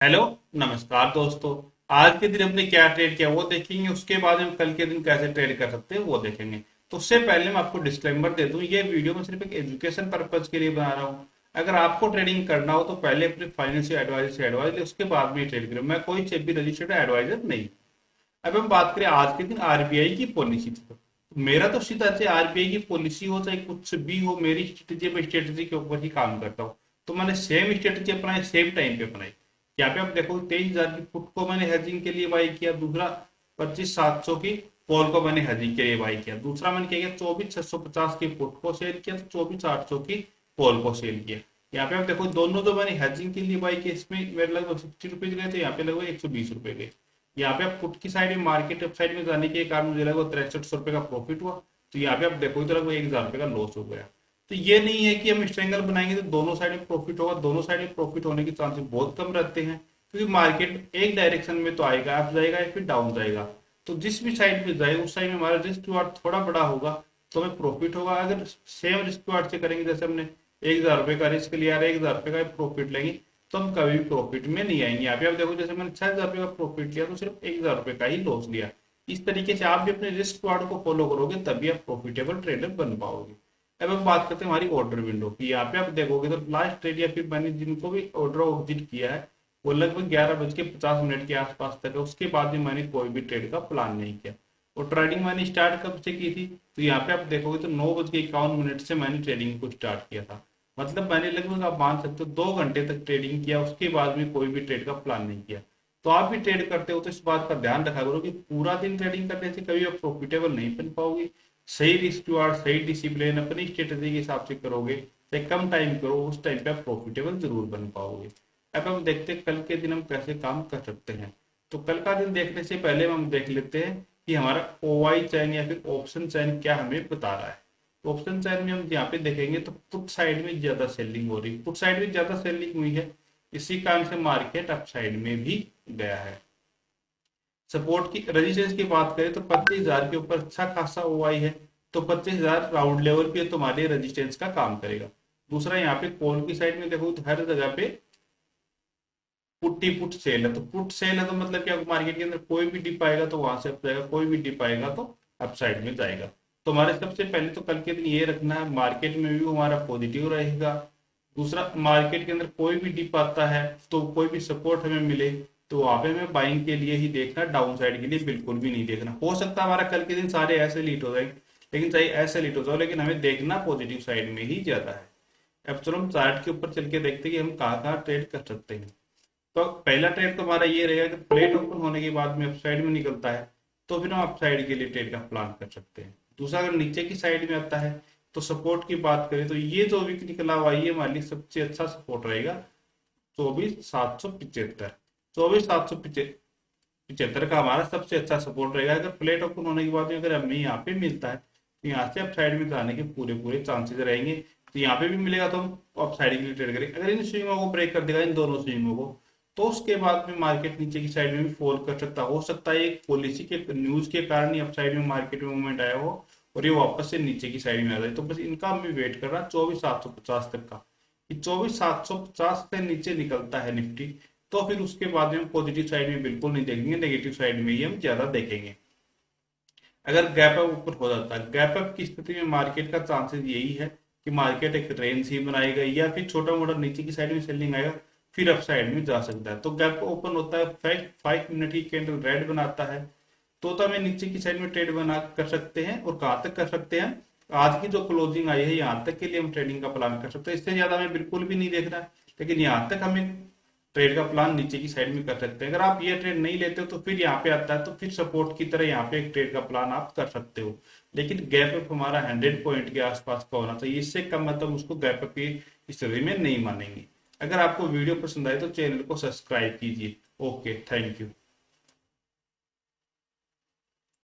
Hello. नमस्कार दोस्तों। आज के दिन हमने क्या ट्रेड किया वो देखेंगे, उसके बाद हम कल के दिन कैसे ट्रेड कर सकते हैं वो देखेंगे। तो उससे पहले मैं आपको डिस्क्लेमर दे दूं, ये वीडियो मैं सिर्फ एक एजुकेशन पर्पज के लिए बना रहा हूँ। अगर आपको ट्रेडिंग करना हो तो पहले अपने फाइनेंशियल एडवाइजर से एडवाइस ले, उसके बाद में ट्रेड करें। मैं कोई सेबी रजिस्टर्ड एडवाइजर नहीं। अब हम बात करें आज के दिन आरबीआई की पॉलिसी थी, तो मेरा तो सीधा से आरबीआई की पॉलिसी हो चाहे कुछ भी हो, मेरी स्ट्रेटेजी के ऊपर ही काम करता हूँ। तो मैंने सेम स्ट्रेटेजी अपनाई, सेम टाइम पे अपनाई। यहाँ पे आप देखो 23,000 की पुट को मैंने हेजिंग के लिए बाई किया। दूसरा 25,700 की कॉल को मैंने हेजिंग के लिए बाई किया। दूसरा मैंने क्या किया, 24,650 की पुट को सेल किया, तो 24,800 की कॉल को सेल किया। यहाँ पे आप देखो दोनों जो मैंने हेजिंग के लिए बाई किया, इसमें मेरे लगभग 60 रुपीज गए थे, यहाँ पे लगभग 120 रुपए गए। यहाँ पे आप पुट की साइड में मार्केट वेबसाइट में जाने के कारण मुझे लगभग 6300 रुपए का प्रॉफिट हुआ। तो यहाँ पे आप देखो तो लगभग 1,000 रुपए का लॉस हो गया। तो ये नहीं है कि हम स्ट्रेंगल बनाएंगे तो दोनों साइड में प्रॉफिट होगा। दोनों साइड में प्रॉफिट होने के चांसेस बहुत कम रहते हैं, क्योंकि मार्केट एक डायरेक्शन में तो आएगा, अप जाएगा या फिर डाउन जाएगा। तो जिस भी साइड पे जाए उस साइड में हमारा रिस्क रिवार्ड थोड़ा बड़ा होगा, तो हमें प्रॉफिट होगा। अगर सेम रिस्क रिवार्ड से करेंगे, जैसे हमने 1,000 रुपए का रिस्क लिया और 1,000 रुपए का प्रॉफिट लेंगे, तो हम कभी भी प्रॉफिट में नहीं आएंगे। यहाँ पे आप देखो, जैसे मैंने 6,000 रुपए का प्रॉफिट लिया तो सिर्फ 1,000 रुपए का ही लॉस लिया। इस तरीके से आप भी अपने रिस्क रिवार्ड को फॉलो करोगे तभी आप प्रॉफिटेबल ट्रेडर बन पाओगे। अब हम बात करते हैं हमारी ऑर्डर विंडो की। यहाँ पे आप देखोगे तो लास्ट ट्रेड या फिर मैंने जिनको भी ऑर्डर एग्जिट किया है वो लगभग 11:50 के आसपास तक है। उसके बाद भी मैंने कोई भी ट्रेड का प्लान नहीं किया। और ट्रेडिंग मैंने स्टार्ट कब से की थी, तो यहाँ पे आप देखोगे तो 9:51 से मैंने ट्रेडिंग को स्टार्ट किया था। मतलब मैंने लगभग आप मान सकते हो 2 घंटे तक ट्रेडिंग किया, उसके बाद में कोई भी ट्रेड का प्लान नहीं किया। तो आप भी ट्रेड करते हो तो इस बात का ध्यान रखा करो कि पूरा दिन ट्रेडिंग करने से कभी आप प्रॉफिटेबल नहीं बन पाओगे। सही रिस्क रिवार्ड, सही डिसिप्लिन अपनी स्ट्रेटेजी के हिसाब से करोगे, चाहे कम टाइम करो, उस टाइम पे आप प्रॉफिटेबल जरूर बन पाओगे। अब हम देखते हैं कल के दिन हम कैसे काम कर सकते हैं। तो कल का दिन देखने से पहले हम देख लेते हैं कि हमारा ओवाई चैन या फिर ऑप्शन चैन क्या हमें बता रहा है। ऑप्शन चैन में हम यहाँ पे देखेंगे तो पुट साइड में ज्यादा सेलिंग हो रही है, पुट साइड में ज्यादा सेलिंग हुई है। इसी कारण से मार्केट अप साइड में भी गया है। सपोर्ट की रेजिस्टेंस की बात करें तो 25,000 के ऊपर अच्छा खासा ओआई है। तो 25,000 राउंड लेवल पे तुम्हारे रेजिस्टेंस का काम करेगा। दूसरा यहाँ पे कॉल की साइड में देखो तो हर जगह पे पुट्टी पुट सेल है। तो पुट सेल है तो मतलब क्या, मार्केट के अंदर कोई भी डिप आएगा तो वहां से अप जाएगा, कोई भी डिप आएगा तो अपसाइड में जाएगा। तो हमारे सबसे पहले तो कल के दिन ये रखना है, मार्केट में भी हमारा पॉजिटिव रहेगा। दूसरा, मार्केट के अंदर कोई भी डिप आता है तो कोई भी सपोर्ट हमें मिले तो वहां पे हमें बाइंग के लिए ही देखना, डाउन साइड के लिए बिल्कुल भी नहीं देखना। हो सकता है हमारा कल के दिन सारे ऐसे लीट हो जाए, लेकिन चाहे ऐसे लीट हो जाओ, लेकिन हमें देखना पॉजिटिव साइड में ही ज्यादा है। अब चलो हम चार्ट के ऊपर चल के देखते हैं कि हम कहाँ कहाँ ट्रेड कर सकते हैं। तो पहला ट्रेड तो हमारा ये रहेगा कि प्लेट ओपन होने के बाद में अपसाइड में निकलता है तो फिर हम अपसाइड के लिए ट्रेड का प्लान कर सकते हैं। दूसरा, अगर नीचे की साइड में आता है तो सपोर्ट की बात करें तो ये जो वीक निकला हुआ है ये हमारे लिए सबसे अच्छा सपोर्ट रहेगा, 24,775। 24,775 का हमारा सबसे अच्छा सपोर्ट रहेगा। अगर प्लेट ओपन होने के बाद में अगर हमें यहाँ पे मिलता है तो यहाँ से अप साइड में जाने के पूरे पूरे चांसेस रहेंगे। तो यहाँ पे भी मिलेगा तो हम अप साइड के लिए ट्रेड करेंगे। अगर इन स्विंगों को ब्रेक कर देगा, इन दोनों स्विंगों को, तो उसके बाद में मार्केट नीचे की साइड में भी फॉल कर सकता हो सकता है एक पॉलिसी के न्यूज के कारण ही अप साइड में मार्केट में मूवमेंट आया हो और ये वापस से नीचे की साइड में आ जाए। तो बस इनका हमें वेट कर रहा है 24,750 तक का, कि 24,750 से नीचे निकलता है निफ्टी तो फिर उसके बाद में हम पॉजिटिव साइड में बिल्कुल नहीं देखेंगे, नेगेटिव साइड में ही हम ज्यादा देखेंगे। अगर गैप अप ऊपर हो जाता है, गैप अप की स्थिति में मार्केट का चांसेस यही है कि मार्केट एक रेंज ही बनाएगा या फिर छोटा मोटा नीचे की साइड में सेलिंग आएगा, फिर अप साइड में जा सकता है। तो गैप ओपन होता है, 5 मिनट की कैंडल रेड बनाता है तो हमें नीचे की साइड में ट्रेड बना कर सकते हैं। और कहाँ तक कर सकते हैं, आज की जो क्लोजिंग आई है यहाँ तक के लिए हम ट्रेडिंग का प्लान कर सकते हैं। इससे ज्यादा हमें बिल्कुल भी नहीं देखना है, लेकिन यहाँ तक हमें ट्रेड का प्लान नीचे की साइड में कर सकते हैं। अगर आप ये ट्रेड नहीं लेते हो तो फिर यहाँ पे आता है तो फिर सपोर्ट की तरह यहाँ पे एक ट्रेड का प्लान आप कर सकते हो। लेकिन गैप अप हमारा 100 पॉइंट के आसपास का होना चाहिए, इससे कम मतलब उसको गैप अप की स्थिति में नहीं मानेंगे। अगर आपको वीडियो पसंद आए तो चैनल को सब्सक्राइब कीजिए। Okay, thank you.